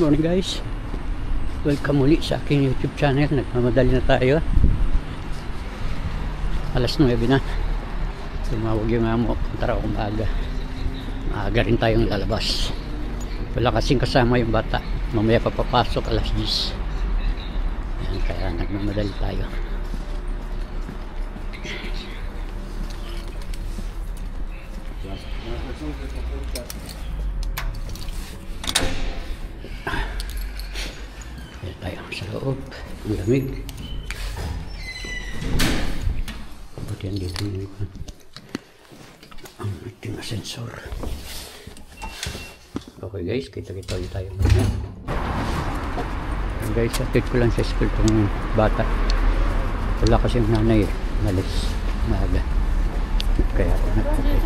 morning guys, welcome muli sa aking YouTube channel. Nagmamadali na tayo, alas 9 na. Tumawag yung amo, tara umaga, maaga rin tayong lalabas. Wala kasing kasama yung bata, mamaya papapasok alas 10. Ayan, kaya nagmamadali tayo. Ayan tayo sa loob, ang lamig. Buti yan dito yung ang ating sensor. Okay guys, kita-kita ulit tayo muna. Guys, atid ko lang sa school kung bata. Wala kasi yung nanay, malis maaga. Kaya ako nagpapit.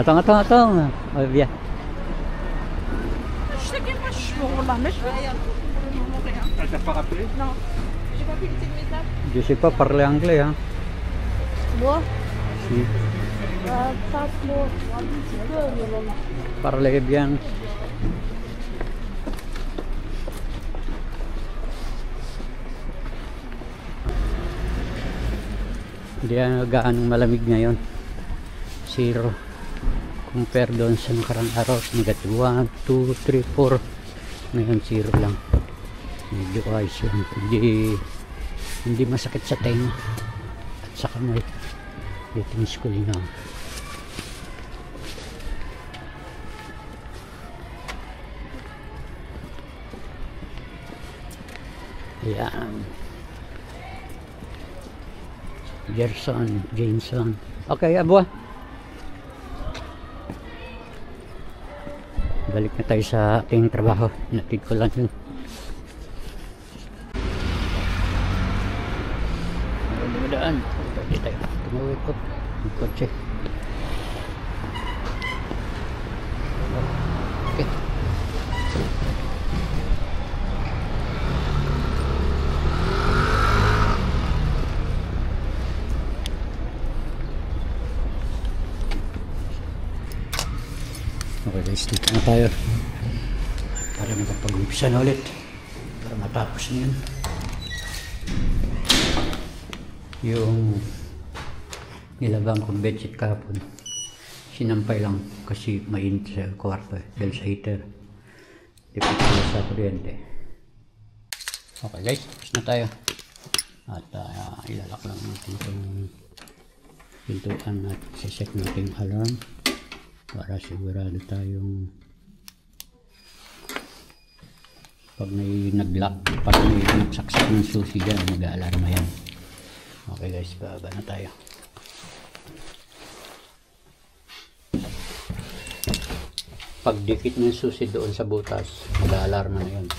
Attends. Oh, viens. Elle t'a pas rappelé? Non, j'ai pas fait le métal. Je sais pas parler anglais, hein. Moi Si. Pas trop, un petit peu, mais bon. Parler bien. Hindi gaanong malamig ngayon. 0 compare doon sa nakarang araw. Negative 1, 2, 3, 4. Ngayon 0 lang. Medyo ayos lang. Hindi masakit sa tenga at sa kamay. Fitness ko lang. Ayan. Gerson, Jameson. Okay, abwa. Balik na tayo sa ating trabaho. Natid ko lang yun. Dumadaan. Pwede tayo. Tumawid ko. Ang kotse. Okay. Okay guys, dito na tayo para magpag-umpisa na ulit para matapos na yun. Yung nilabang kong bedsheet kahapon, sinampay lang kasi mainit sa kwarto dahil sa heater, depende sa kuryente. Okay guys, tapos na tayo at ilalak lang natin itong pintuan at siset natin yung alarm para sigurado tayong pag may nag-lock, pag may nagsaksak ng susi dyan, mag-aalarma yan. Okay guys, baba na tayo. Pag dikit ng susi doon sa butas, mag-aalarma na yun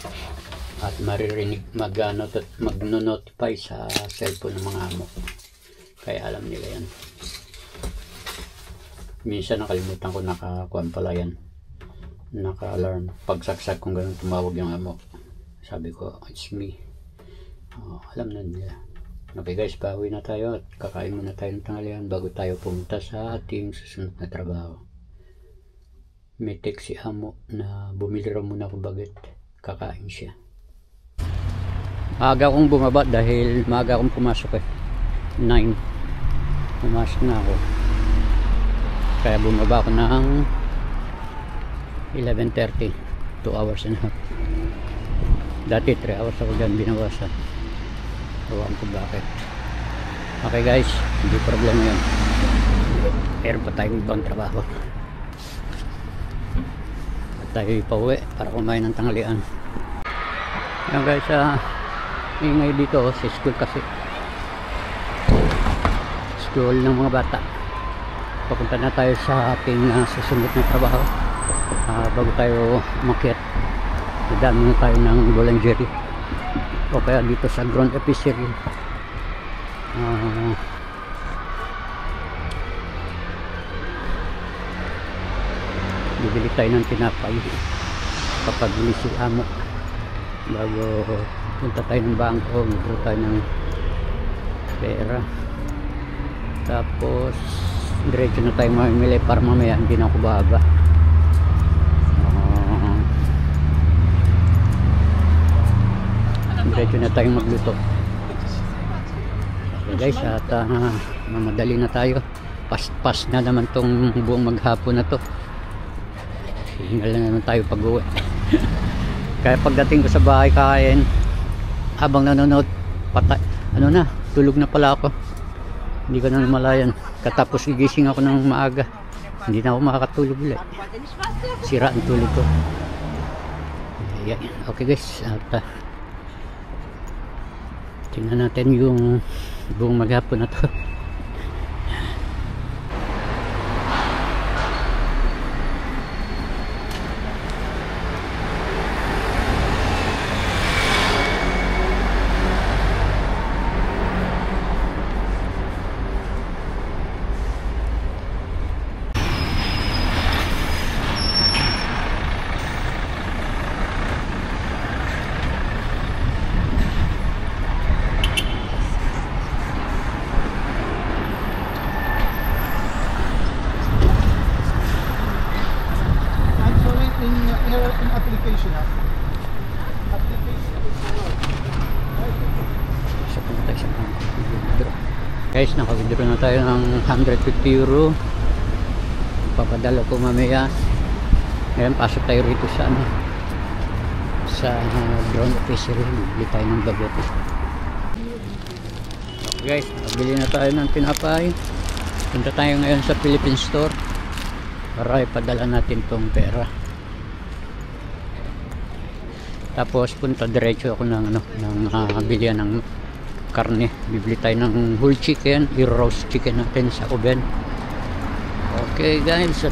at maririnig, mag-notify sa cellphone ng mga amo, kaya alam nila yan. Minsan nakalimutan ko, nakakuan pala yan, naka-alarm. Pagsaksak kung gano'n tumawag yung amo, sabi ko it's me. Alam na nila. Okay guys, pauwi na tayo at kakain muna tayo ng tanghalian bago tayo pumunta sa ating susunod na trabaho. May text si amo na bumili raw muna ako baget, kakain siya. Maaga akong bumaba dahil maaga akong pumasok 9 pumasok na ako. Kaya bumaba ako ng 11:30, 2 hours and a half. Dati 3 hours ako dyan, binawasan. Ewan ko bakit. Okay guys, hindi problema yun. Meron pa tayong ibang trabaho. At tayo ipauwi para kumain ng tanghalian. Yan guys, ingay dito sa school kasi. School ng mga bata. Papunta na tayo sa ating susunod na trabaho bago tayo umakyat. Dami na tayo ng boulangerie o kaya dito sa Grand Epicerie. Bibili tayo ng tinapay kapag bili si amo bago punta tayo ng bangko, magpunta tayo ng pera. Tapos diretso na tayo mamimili para mamaya hindi na ako baba. Diretso na tayong magluto. Okay guys, at mamadali na tayo. Pas na naman tong buong maghapon na to. Hingal na naman tayo pag-uwi. Kaya pagdating ko sa bahay kakain, habang nanonood, tulog na pala ako. Hindi ko na namalayan. Katapos gigising ako ng maaga, hindi na ako makakatulog ulit. Sira ang tulog ko. Okay guys, at tingnan natin yung buong maghapon na to. In application ha? Guys, naka-withdraw na tayo ng 150 euro. Papadala ko mamaya. Ngayon pasok tayo rito sa drone officery. Bili tayo ng bagot. Okay guys, nabili na tayo ng tinapay. Punta tayo ngayon sa Philippine Store para ipadala natin tong pera. Tapos punta diretso ako ng bilihan ng karne. Bibili tayo ng whole chicken, i-roast chicken natin sa oven. Okay guys, at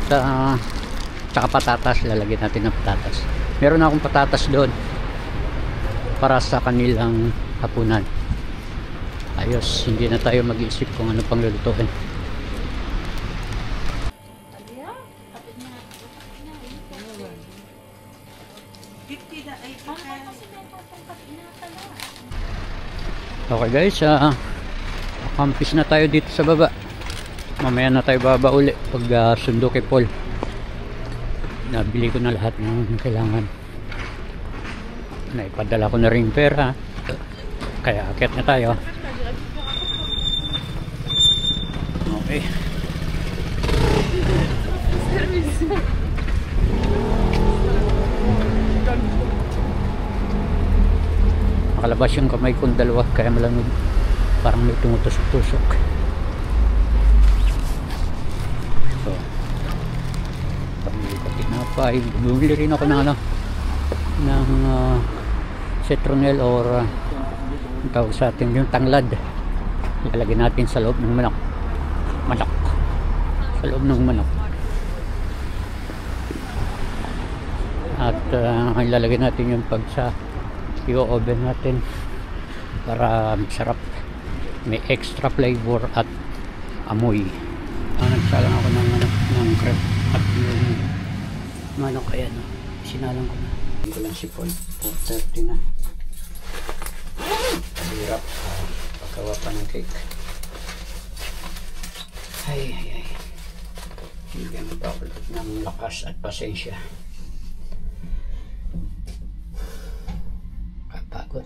saka patatas, lalagyan natin ng patatas. Meron akong patatas doon para sa kanilang hapunan. Ayos, hindi na tayo mag-iisip kung ano pang lulutuin. Okay guys, akampis na tayo dito sa baba. Mamaya na tayo baba uli pag sundo kay Paul. Nabili ko na lahat ng kailangan. Naipadala ko na rin pera. Kaya akyat na tayo. Okay. Nakalabas yung kamay kong dalawa kaya malamig, parang may tumutusok-tusok. So pamili ko tinapay. Bumili rin ako ng citronel or tawag sa atin yung tanglad. Ilalagay natin sa loob ng manok sa loob ng manok. At ilalagay natin yung pag sa i-oven natin para masarap, may extra flavor at amoy. Nagsalang ako ng crepe at yung manok. Ayan, sinalang ko na. Hindi ko lang sipon, 4:30 na. Hirap pagkawa pa ng cake. Ay bigyan mo pa ng lakas at pasensya. Kapagod.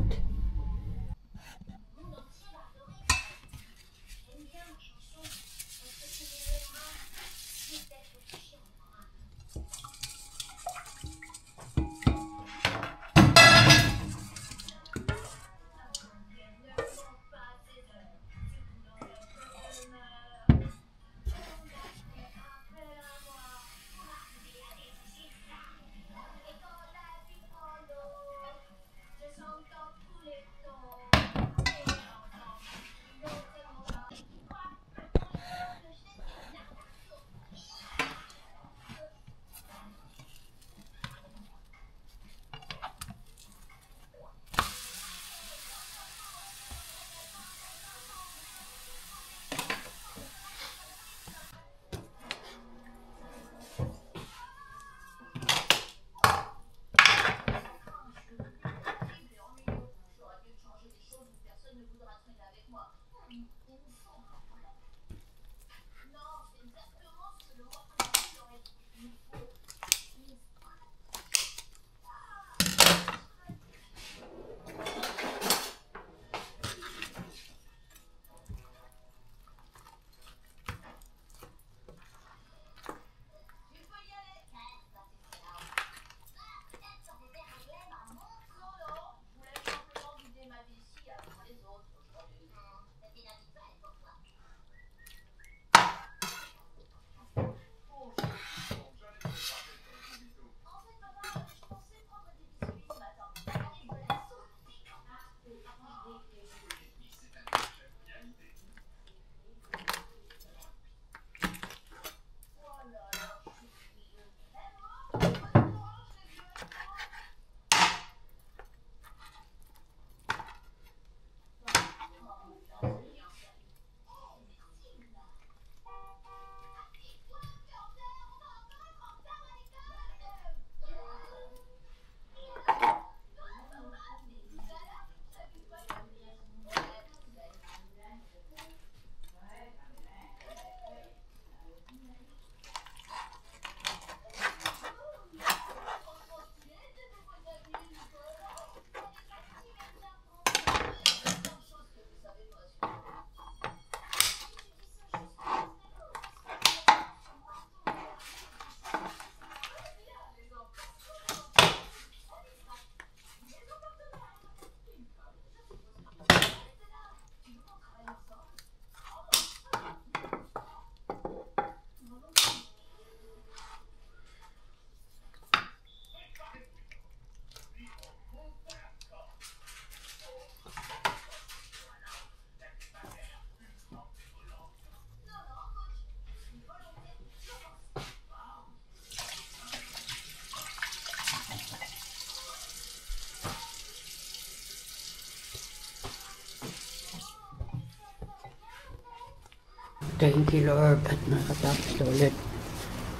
Thank you Lord at nakatapos na ulit.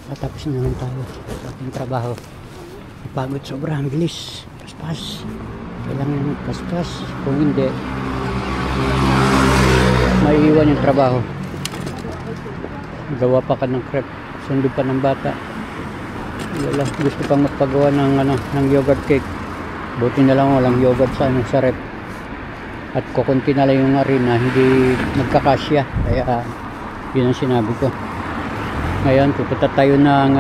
Nakatapos na naman tayo sa ating trabaho. Napagod sobra, ang bilis. Paspas. Kailangan naman paspas. Kung hindi, may iwan yung trabaho. Gawa pa ka ng crepe. Sundo pa ng bata. Wala, gusto pang magpagawa ng yogurt cake. Buti na lang walang yogurt sa rep. At kukunti na lang yung harina, hindi magkakasya. Kaya yun ang sinabi ko. Ngayon pupunta tayo ng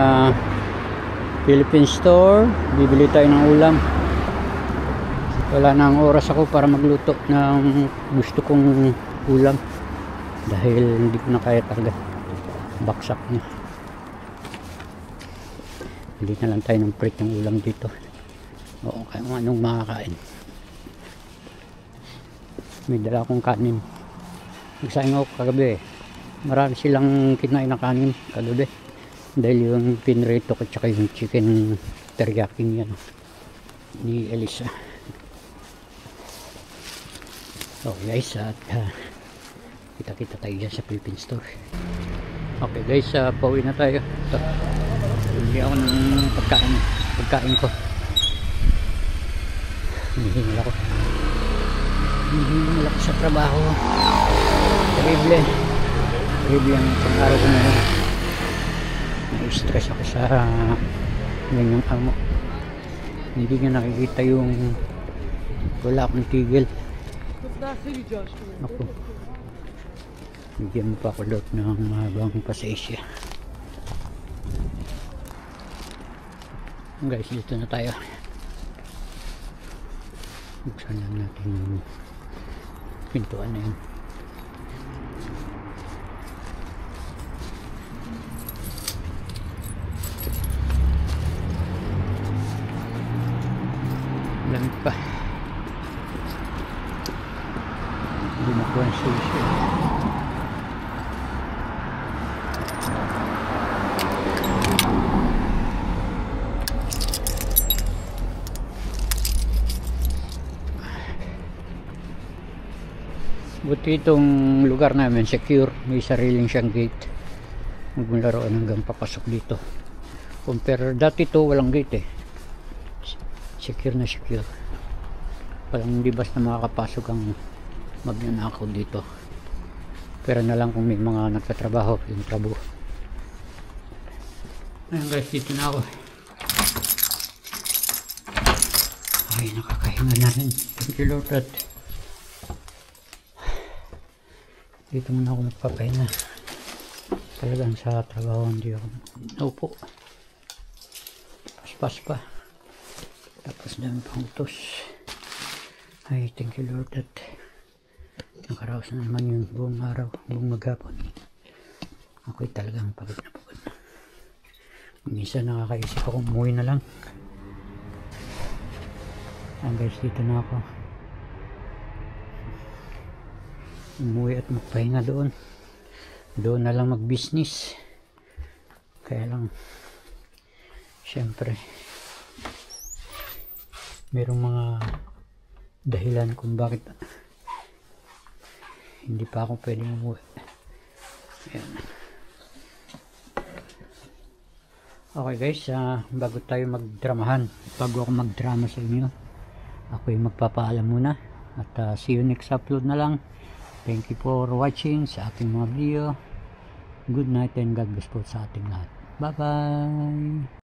Philippine store. Bibili tayo ng ulam. Wala na ang oras ako para magluto ng gusto kong ulam. Dahil hindi ko na kaya talaga. Baksak na. Hindi na lang tayo ng print ng ulam dito. Oo, kaya anong makakain. May dala akong kanin. Nagsayang ako kagabi. Marami silang kinain na kanin kagabi. Dahil yung pinrito ko tsaka yung chicken teriyaki yan ni Elisa. So guys, at kita-kita tayo dyan sa Philippine store. Okay guys, pauwi na tayo. Ito. Hindi ako ng pagkain ko. Hinihingal ako. Hinihingal ako sa trabaho. Terrible ang pang-araw ko ngayon. Na-stress ako sa ganyang amo. Hindi nga nakikita yung wala akong tigil. Ako, bigyan mo pa ako lot ng mahabang pasensya. Guys, dito na tayo. Buksan lang natin yung pintuan na yun. Lamig pa. Hindi nakuha ang susi. Buti itong lugar namin secure, may sariling siyang gate. Maglaruan hanggang papasok dito. Compare dati to walang gate eh. Secure na secure. Parang hindi basta makakapasok ang magnanakaw dito. Pero na lang kung may mga nagtatrabaho yung trabo. Ayan guys, dito na ako. Ay, nakakahinga na rin. Thank you Lord. Dito muna ako magpapahinga. Talagang sa trabaho hindi ako naupo. Paspas pa. Tapos dami pang utos. Ay, thank you Lord at nakaraos na naman yung buong araw, buong maghapon. Ako'y talagang pagod na pagod na. Minsan nakakaisip ako umuwi na lang. Guys, dito na ako. Umuwi at magpahinga doon na lang mag business. Kaya lang syempre merong mga dahilan kung bakit hindi pa ako pwedeng umuwi. Ayan. Okay guys, bago tayo magdramahan, bago ako magdrama sa inyo, ako'y magpapaalam muna at see you next upload na lang. Thank you for watching sa ating mga video. Good night and God bless po sa ating lahat. Bye bye.